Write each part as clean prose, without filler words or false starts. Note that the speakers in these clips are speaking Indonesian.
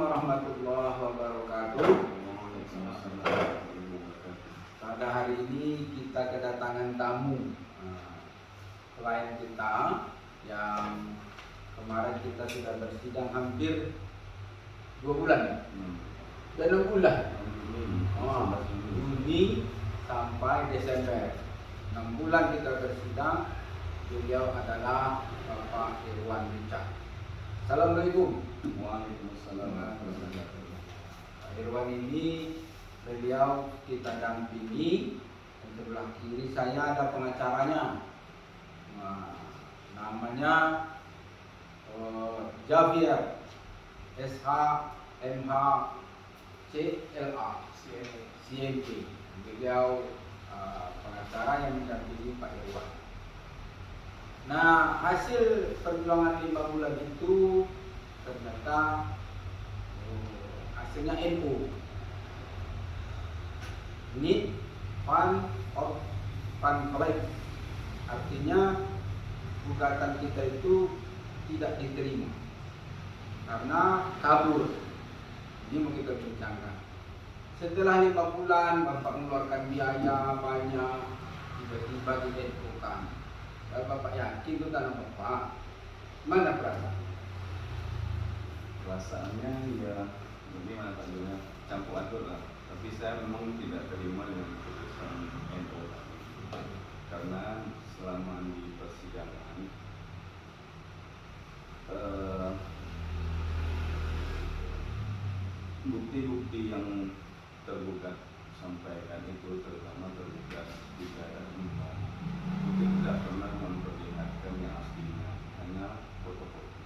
warahmatullahi wabarakatuh. Pada hari ini kita kedatangan tamu, klien kita yang kemarin kita sudah bersidang hampir 2 bulan ya? Dan 6 bulan. Juni sampai Desember 6 bulan kita bersidang. Beliau adalah Bapak Irwan Richard. Assalamualaikum. Waalaikumsalam. Pak Irwan ini beliau kita dampingi. Di sebelah kiri saya ada pengacaranya. Namanya Javier SH MH CLA CMP. Beliau pengacara yang mendampingi Pak Irwan. Nah, hasil perjuangan 5 bulan itu ternyata hasilnya NU, Need Fund of Fund Collect. Artinya gugatan kita itu tidak diterima karena kabur. Ini mau kita bincangkan. Setelah 5 bulan Bapak mengeluarkan biaya banyak, tiba-tiba ditentukan. Kalau Bapak yakin itu tanah Bapak, mana perasaan? Perasaannya ya bagaimana Pak Juna, campur aduk lah. Tapi saya memang tidak terima dengan keputusan NU karena selama di persidangan bukti-bukti yang tergugat sampaikan itu, terutama tergugat di daerah Empat, itu tidak pernah memperlihatkan yang aslinya, hanya foto-foto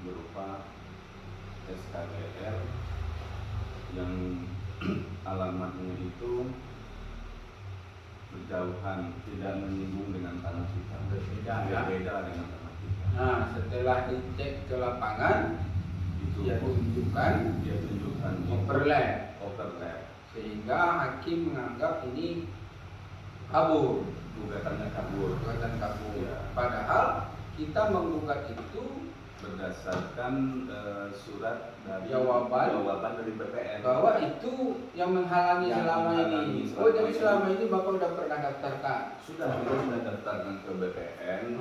berupa SKDR yang alamatnya itu berjauhan, tidak menyinggung dengan tanah kita, berbeda dengan tanah kita. Nah, setelah dicek ke lapangan, dia tunjukkan overlap, sehingga hakim menganggap ini kabur, gugatannya kabur. Ya. Padahal kita menggugat itu berdasarkan surat dari jawaban dari BPN bahwa itu yang menghalangi selama ini. Oh, jadi selama ini Bapak sudah pernah daftarkan? Sudah daftarkan ke BPN.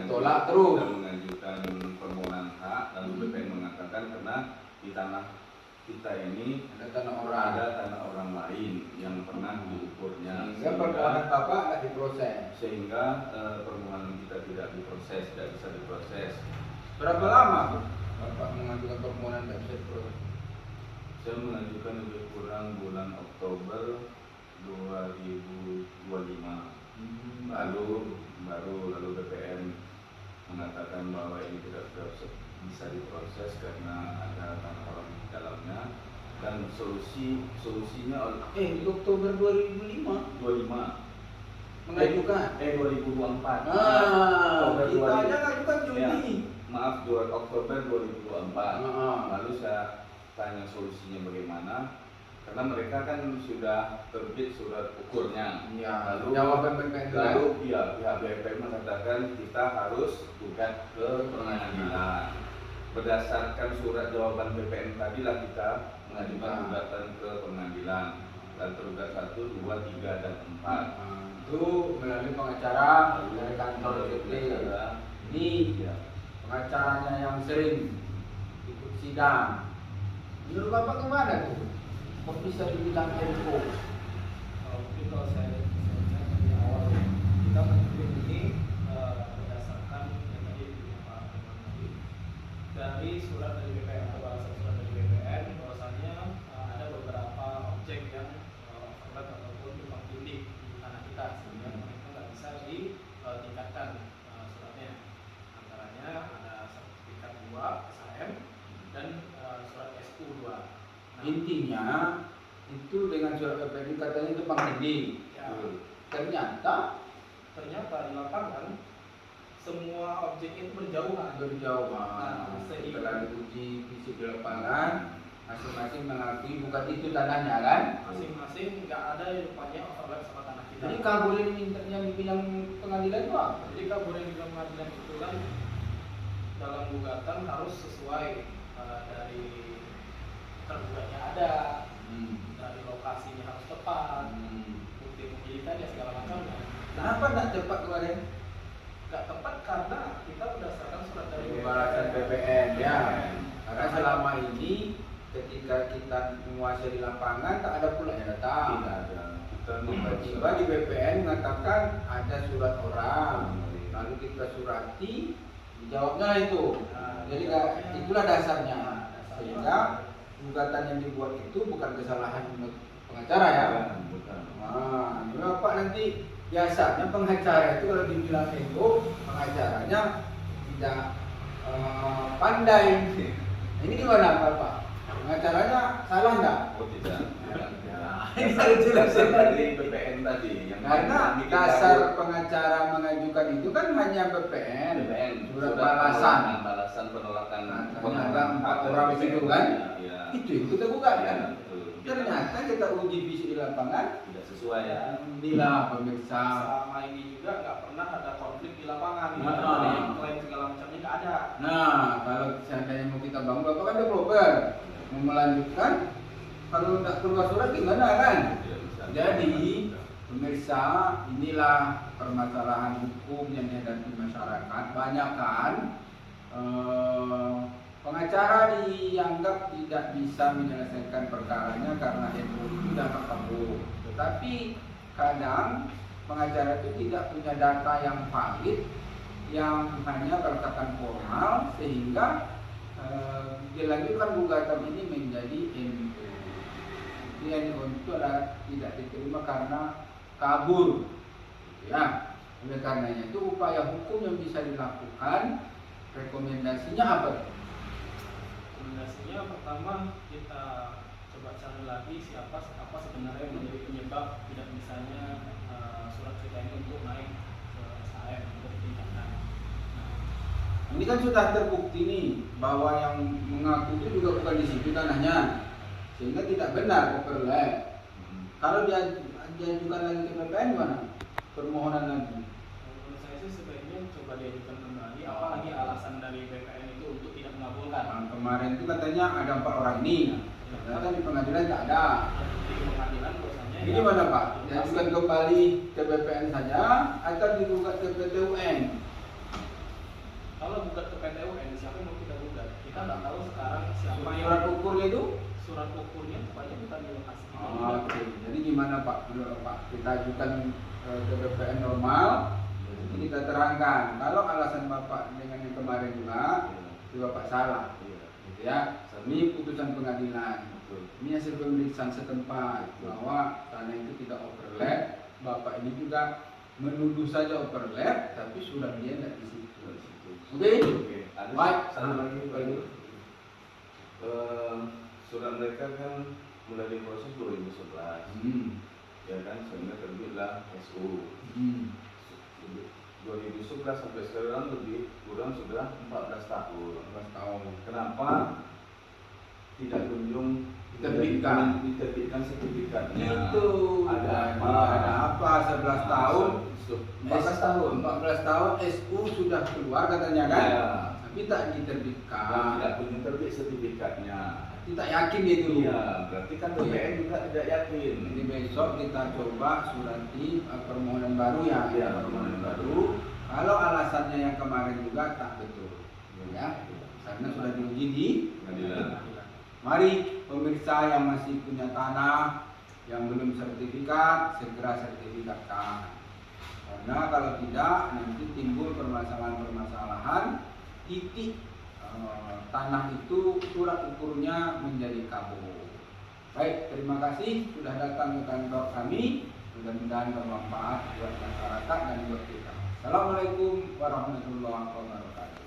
Tolak terus. Kita mengajukan permohonan hak, lalu BPN mengatakan karena di tanah kita ini ada tanah orang lain yang pernah diukurnya, sehingga permohonan Bapak tidak diproses. Sehingga permohonan kita tidak diproses, tidak bisa diproses. Berapa lama Bapak mengajukan permohonan tidak bisa diproses? Saya mengajukan lebih kurang bulan Oktober 2025. Lalu BPN mengatakan bahwa ini tidak bisa diproses karena ada tanah orang di dalamnya, dan solusinya di Oktober 2005 mengajukan 2024. Kita aja ngajukan Juni. Ya, maaf, Oktober 2024. Lalu saya tanya solusinya bagaimana, karena mereka kan sudah terbit surat ukurnya. Ya, lalu jawaban BPN pihak BPN mengatakan kita harus gugat ke pengadilan. Berdasarkan surat jawaban BPN tadilah kita mengajukan gugatan ke pengadilan, dan tergugat 1, 2, 3, dan 4. Itu melalui pengacara dari kantor DP. Ini pengacaranya yang sering ikut sidang. Menurut Bapak gimana tuh? Kok bisa dibilang info? Mungkin kalau saya dari awal kita menyebut ini berdasarkan yang tadi Pak Irwan tadi, dari surat dari BPN atau balasan surat dari BPN, bahwasannya ada beberapa objek yang overlap ataupun tumpang tindih di tanah kita, sehingga mereka nggak bisa ditingkatkan suratnya. Antaranya ada sertifikat 2 SHM dan surat SU 2. Intinya itu dengan surat BPN katanya itu pangdinding. Ya. Ternyata di lapangan semua objek itu berjauhan. Setelah diuji fisik di lapangan, masing-masing mengakui bukan itu tanahnya kan? Masing-masing nggak ada yang rupanya overlap sama tanah kita. Jadi kabur yang dibilang pengadilan itu apa? Jadi kabur yang dibilang pengadilan itu kan dalam gugatan harus sesuai dari tergugatnya ada, Hmm. dari lokasinya harus tepat, Hmm. bukti pemilikan ya segala macamnya. Kenapa tidak cepat kemarin? Nggak tepat karena kita berdasarkan surat dari Pembalasan BPN ya. Karena selama ini ketika kita menguasai di lapangan tak ada pula yang datang. Tidak ada. Kita Tiba-tiba di BPN mengatakan ada surat orang, lalu kita surati, dijawabnya itu. Jadi itulah dasarnya. Sehingga gugatan yang dibuat itu bukan kesalahan pengacara ya. Bukan. Nah, ini Bapak nanti biasanya pengacara itu kalau dibilang itu pengacaranya tidak pandai. Ini gimana Bapak? Pengacaranya salah nggak? Oh tidak. Ini harus jelasin Dari BPN tadi yang Karena bikin dasar gaduh. pengacara mengajukan itu kan hanya BPN, surat balasan. balasan penolakan Nah, ada 4 orang di situ kan? Iya. Itu yang kita gugat Iya, kan? betul. Ternyata kita uji fisik di lapangan, Tidak sesuai ya. alhamdulillah pemirsa. selama ini juga nggak pernah ada konflik di lapangan. Nah. Ada yang klaim segala macamnya nggak ada. Nah, kalau seandainya mau kita bangun, Bapak kan developer, mau melanjutkan, kalau tidak keluar surat gimana kan? Tidak bisa. Jadi, pemirsa, inilah permasalahan hukum yang dihadapi masyarakat. Banyak kan pengacara dianggap tidak bisa menyelesaikan perkaranya karena MOU itu dapat kabur. Tetapi kadang pengacara itu tidak punya data yang valid, yang hanya berkatan formal, sehingga dilanjutkan gugatan ini menjadi MOU. Yang untuk tidak diterima karena kabur, ya. Oleh karenanya itu upaya hukum yang bisa dilakukan, rekomendasinya apa? Rekomendasinya pertama kita coba cari lagi apa sebenarnya yang menjadi penyebab tidak bisanya surat cerita ini untuk naik ke SHM untuk ditingkatkan. Ini kan sudah terbukti nih bahwa yang mengaku itu juga bukan di situ tanahnya, sehingga tidak benar overlap. Kalau dia diajukan lagi ke BPN gimana? Permohonan lagi. Menurut saya sih sebaiknya coba diajukan kembali, apalagi alasan dari BPN itu untuk tidak mengabulkan. Nah, kemarin itu katanya ada 4 orang ini, ternyata di pengadilan tak ada. Di pengadilan bahwasanya Ini gimana Pak? Diajukan kembali ke BPN saja atau digugat ke PT UN? kalau gugat ke PT UN, siapa yang mau kita gugat? Kita nggak tahu sekarang siapa yang Surat ukurnya itu? surat ukurnya pokoknya bukan di lokasi kita juga. Oke. Jadi gimana Pak? Menurut Pak, kita ajukan ke BPN normal. Jadi kita terangkan kalau alasan Bapak dengan yang kemarin juga, itu Bapak salah. Gitu ya. Ini putusan pengadilan. Ini hasil pemeriksaan setempat bahwa tanah itu tidak overlap. Bapak ini juga menuduh saja overlap, tapi surat dia tidak di situ. Oke? Ada Baik. satu lagi Pak Ibu. Surat mereka kan mulai diproses 2011. Ya kan, sehingga terbitlah SU. 2011 sampai sekarang lebih kurang sudah 14 tahun. 14 tahun. Kenapa tidak kunjung diterbitkan sertifikatnya? Itu ada apa? Ada apa? 11 tahun. 14 tahun. 14 tahun SU sudah keluar katanya kan? Ya. Tapi tak Dan diterbitkan. tidak kunjung terbit sertifikatnya. Tidak yakin dia dulu. Iya, berarti kan BPN juga tidak yakin. Jadi besok kita coba surati permohonan baru ya. Iya, permohonan baru. Kalau alasannya yang kemarin juga tak betul, ya, karena sudah diuji di Pengadilan. Mari pemirsa yang masih punya tanah yang belum sertifikat segera sertifikatkan. Karena kalau tidak nanti timbul permasalahan-permasalahan titik tanah itu surat ukurnya menjadi kabur. Baik, terima kasih sudah datang ke kantor kami. Mudah-mudahan bermanfaat buat masyarakat dan buat kita. Assalamualaikum warahmatullahi wabarakatuh.